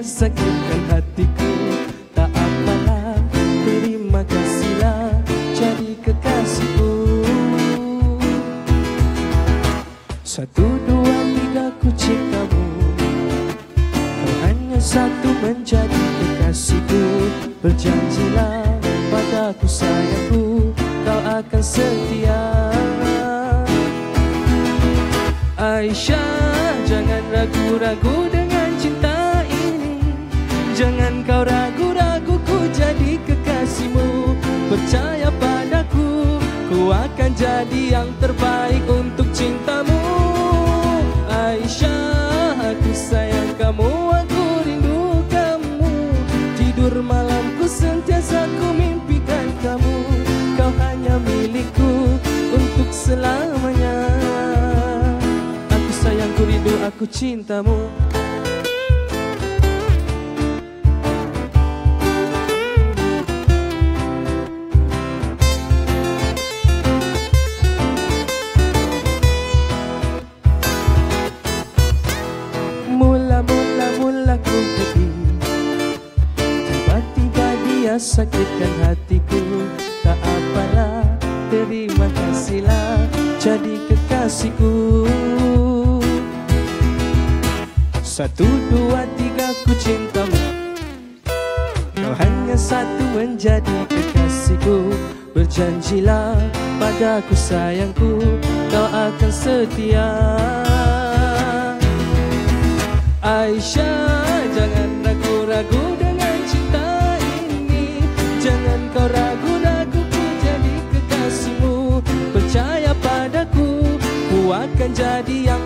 sakitkan hatiku. Tak apalah, terima kasihlah jadi kekasihku. 1, 2, 3 ku cintamu. Kau hanya satu menjadi kekasihku. Berjanjilah padaku sayangku, kau akan setia. Aisyah, jangan ragu-ragu dengan cinta ini. Jangan kau ragu-ragu, ku jadi kekasihmu. Percaya padaku, ku akan jadi yang terbaik untuk cintamu. Aisyah, aku sayang kamu, aku rindu kamu. Tidur malamku sentiasa ku mimpikan kamu. Kau hanya milikku untuk selamanya. Aku sayang, ku rindu, aku cintamu. Mula ku pergi, tiba-tiba dia sakitkan hatiku. Tak apalah, terima kasihlah jadi kekasihku. 1, 2, 3 ku cintamu. Kau hanya satu menjadi kekasihku. Berjanjilah padaku sayangku, kau akan setia. Aisyah, jangan ragu-ragu dengan cinta ini. Jangan kau ragu-ragu, ku jadi kekasihmu. Percaya padaku, ku akan jadi yang